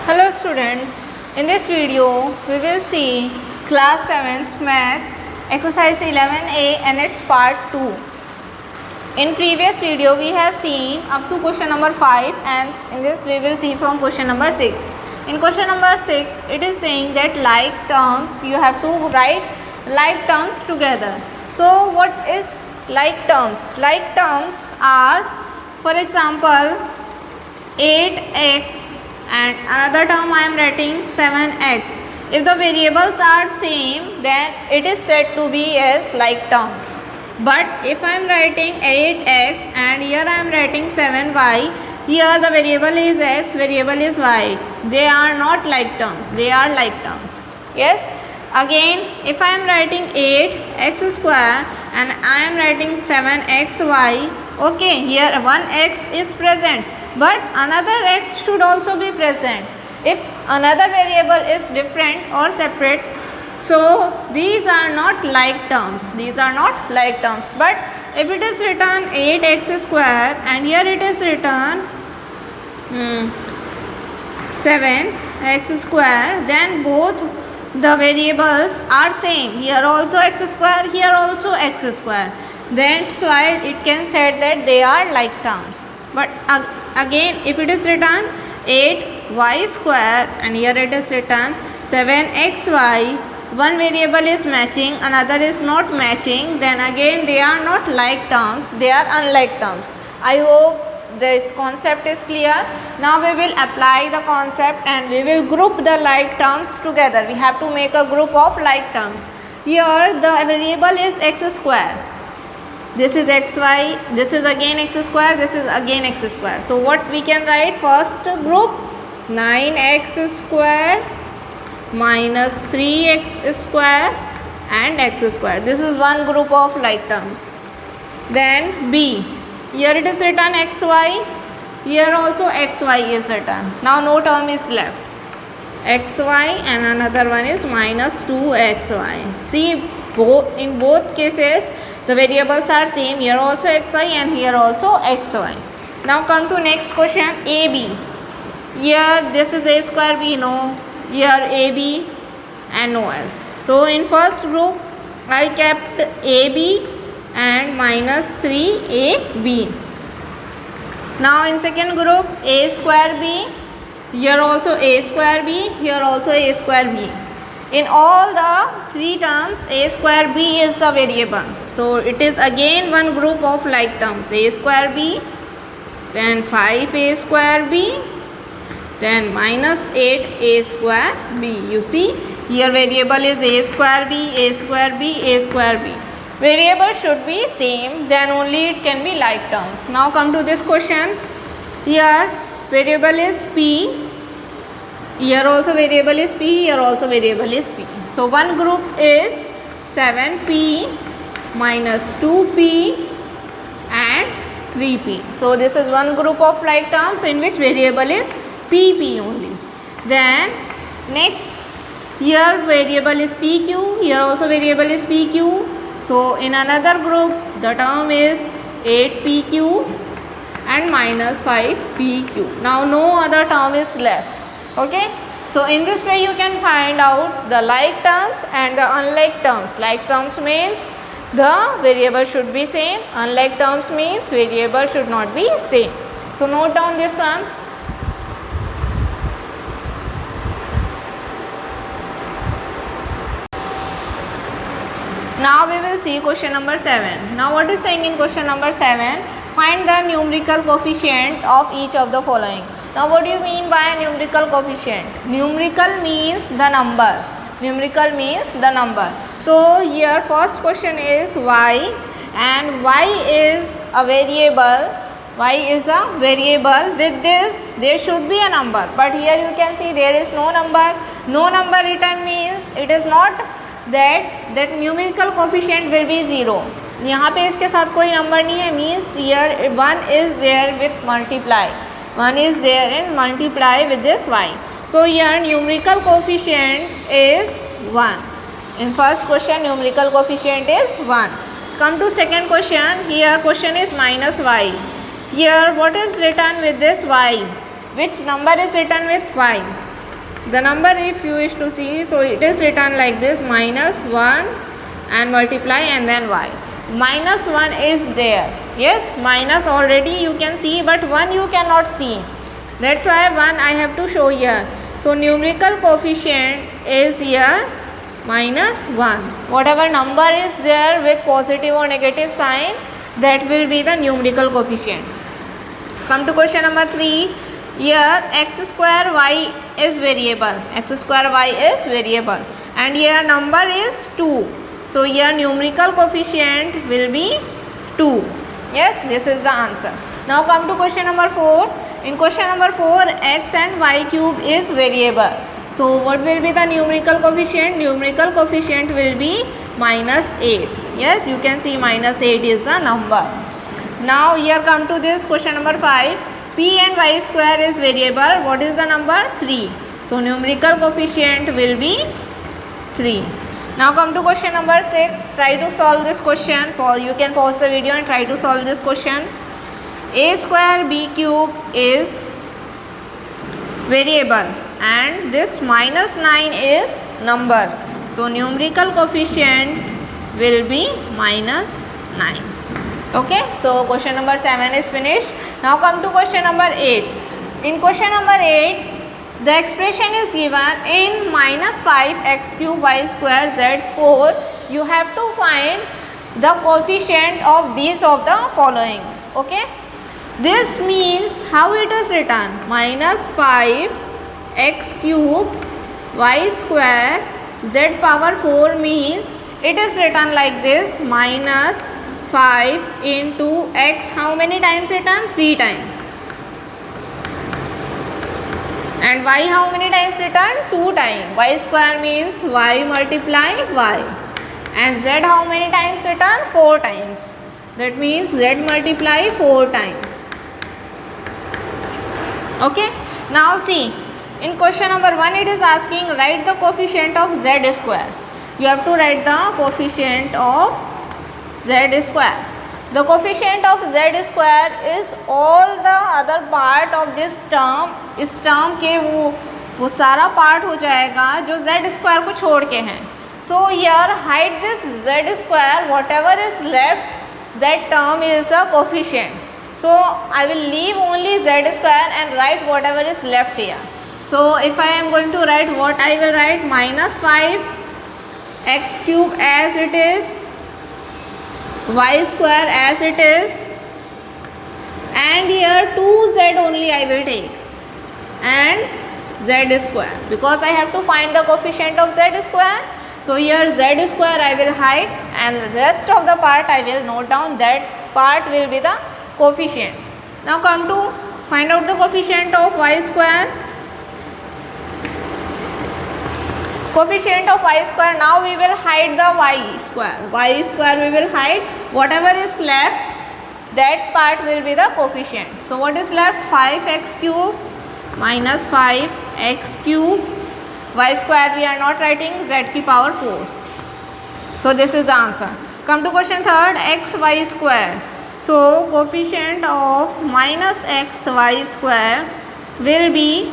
Hello students, in this video we will see class 7th maths exercise 11a and its part 2. In previous video we have seen up to question number 5 and in this we will see from question number 6. In question number 6 it is saying that like terms you have to write like terms together. So what is like terms? Like terms are, for example, 8x and another term I am writing 7x. If the variables are same, then it is said to be as like terms. But if I am writing 8x and here I am writing 7y, here the variable is x, variable is y. They are not like terms, they are like terms. Yes. Again, if I am writing 8x square and I am writing 7xy, okay, here one x is present, but another x should also be present. If another variable is different or separate, so these are not like terms. These are not like terms. But if it is written 8x square and here it is written 7x square, then both the variables are same. Here also x square, here also x square. That's why it can say that they are like terms. But again, if it is written 8y square and here it is written 7xy, one variable is matching, another is not matching, then again they are not like terms, they are unlike terms. I hope this concept is clear. Now we will apply the concept and we will group the like terms together. We have to make a group of like terms. Here the variable is x square. This is xy, this is again x square, this is again x square. So what we can write? First group 9x square minus 3x square and x square. This is one group of like terms. Then B. Here it is written xy, here also xy is written. Now no term is left. xy and another one is minus 2xy. See, in both cases the variables are same. Here also xy and here also xy. Now come to next question, AB. Here this is a square, we know. Here AB and no else. So in first group I kept AB and minus 3ab. Now in second group a square b, here also a square b, here also a square b. In all the three terms a square b is the variable. So it is again one group of like terms, a square b, then 5a square b, then minus 8a square b. You see here variable is a square b, a square b, a square b. Variable should be same, then only it can be like terms. Now come to this question. Here variable is p, here also variable is p, here also variable is p. So one group is 7p minus 2p and 3p. So this is one group of like terms in which variable is pp only. Then next, here variable is pq, here also variable is pq. So in another group the term is 8pq and minus 5pq. Now no other term is left. Okay. So in this way you can find out the like terms and the unlike terms. Like terms means the variable should be same. Unlike terms means variable should not be same. So note down this one. Now we will see question number 7. Now what is saying in question number 7? Find the numerical coefficient of each of the following. Now what do you mean by numerical coefficient? Numerical means the number. Numerical means the number. So here first question is y, and y is a variable. Y is a variable. With this there should be a number, but here you can see there is no number. No number written means it is not that numerical coefficient will be 0. यहाँ पे इसके साथ कोई number नहीं है, means here 1 is there with multiply. 1 is there in multiply with this y. So here numerical coefficient is 1. In first question numerical coefficient is 1. Come to second question. Here question is minus y. Here what is written with this y? Which number is written with y? The number, if you wish to see, so it is written like this, minus 1 and multiply and then y. Minus 1 is there. Yes, minus already you can see, but 1 you cannot see. That's why 1 I have to show here. So numerical coefficient is here minus 1. Whatever number is there with positive or negative sign, that will be the numerical coefficient. Come to question number 3. Here x square y is variable. X square y is variable. And here number is 2. So here numerical coefficient will be 2. Yes, this is the answer. Now come to question number 4. In question number 4, x and y cube is variable. So what will be the numerical coefficient? Numerical coefficient will be minus 8. Yes, you can see minus 8 is the number. Now here come to this question number 5. P and y square is variable. What is the number? 3. So numerical coefficient will be 3. Now come to question number 6. Try to solve this question. You can pause the video and try to solve this question. A square b cube is variable and this minus 9 is number. So numerical coefficient will be minus 9. Okay, so question number 7 is finished. Now come to question number 8. In question number 8, the expression is given in minus 5x cube y square z4. You have to find the coefficient of these of the following. Okay, this means how it is written, minus 5x cube y square z power 4 means it is written like this, minus 5 into x, how many times written? 3 times. And y how many times written? 2 times. Y square means y multiply y. And z how many times written? 4 times. That means z multiply 4 times. Okay. Now see, in question number 1 it is asking write the coefficient of z square. You have to write the coefficient of z square. The coefficient of z square is all the other part of this term. इस term के वो सारा part हो जाएगा जो z square को छोड़ के हैं. So here hide this z square, whatever is left, that term is a coefficient. So I will leave only z square and write whatever is left here. So if I am going to write, what I will write, minus 5 x cube as it is, y square as it is, and here 2z only I will take, and z square, because I have to find the coefficient of z square. So here z square I will hide and rest of the part I will note down, that part will be the coefficient. Now come to find out the coefficient of y square. Coefficient of y square, now we will hide the y square. Y square we will hide, whatever is left, that part will be the coefficient. So what is left? 5x cube minus 5x cube, y square we are not writing, z ki power 4. So this is the answer. Come to question 3rd, xy square. So coefficient of minus xy square will be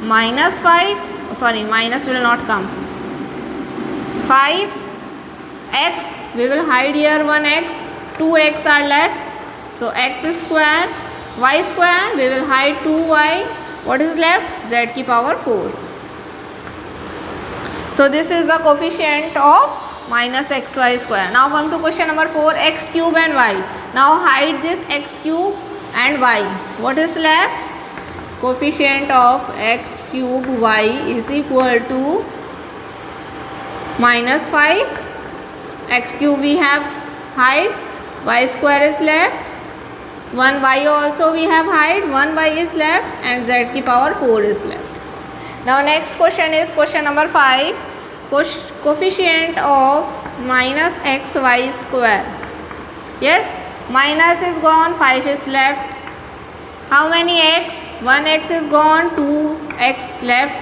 minus 5, sorry, minus will not come, 5x, we will hide here 1x, 2x are left, so x square, y square, we will hide 2y, what is left? Z ki power 4. So this is the coefficient of minus xy square. Now come to question number 4, x cube and y. Now hide this x cube and y. What is left? Coefficient of x cube y is equal to minus 5. X cube we have hide, y square is left, 1y also we have hide, 1y is left, and z ki power 4 is left. Now next question is question number 5. Coefficient of minus xy square. Yes, minus is gone, 5 is left. How many x? 1x is gone, 2x left.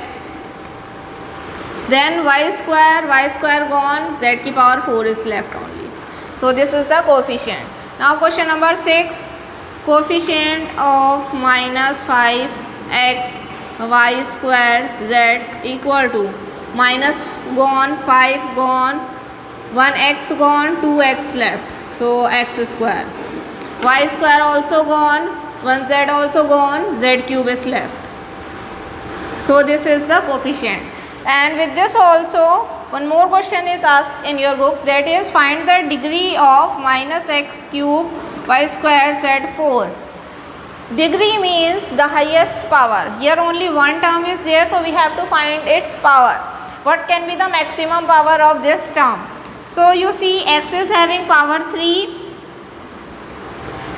Then y square gone, z ki power 4 is left only. So this is the coefficient. Now question number 6. Coefficient of minus 5x y square z equal to minus gone, 5 gone, 1x gone, 2x left. So x square. Y square also gone, 1z also gone, z cube is left. So this is the coefficient. And with this also, one more question is asked in your book, that is find the degree of minus x cube y square z 4. Degree means the highest power. Here only one term is there, so we have to find its power. What can be the maximum power of this term? So you see, x is having power 3,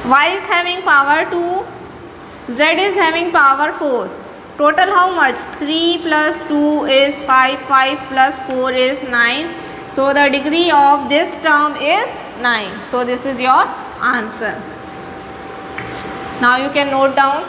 y is having power 2, z is having power 4. Total how much? 3 plus 2 is 5, 5 plus 4 is 9. So the degree of this term is 9. So this is your answer. Now you can note down.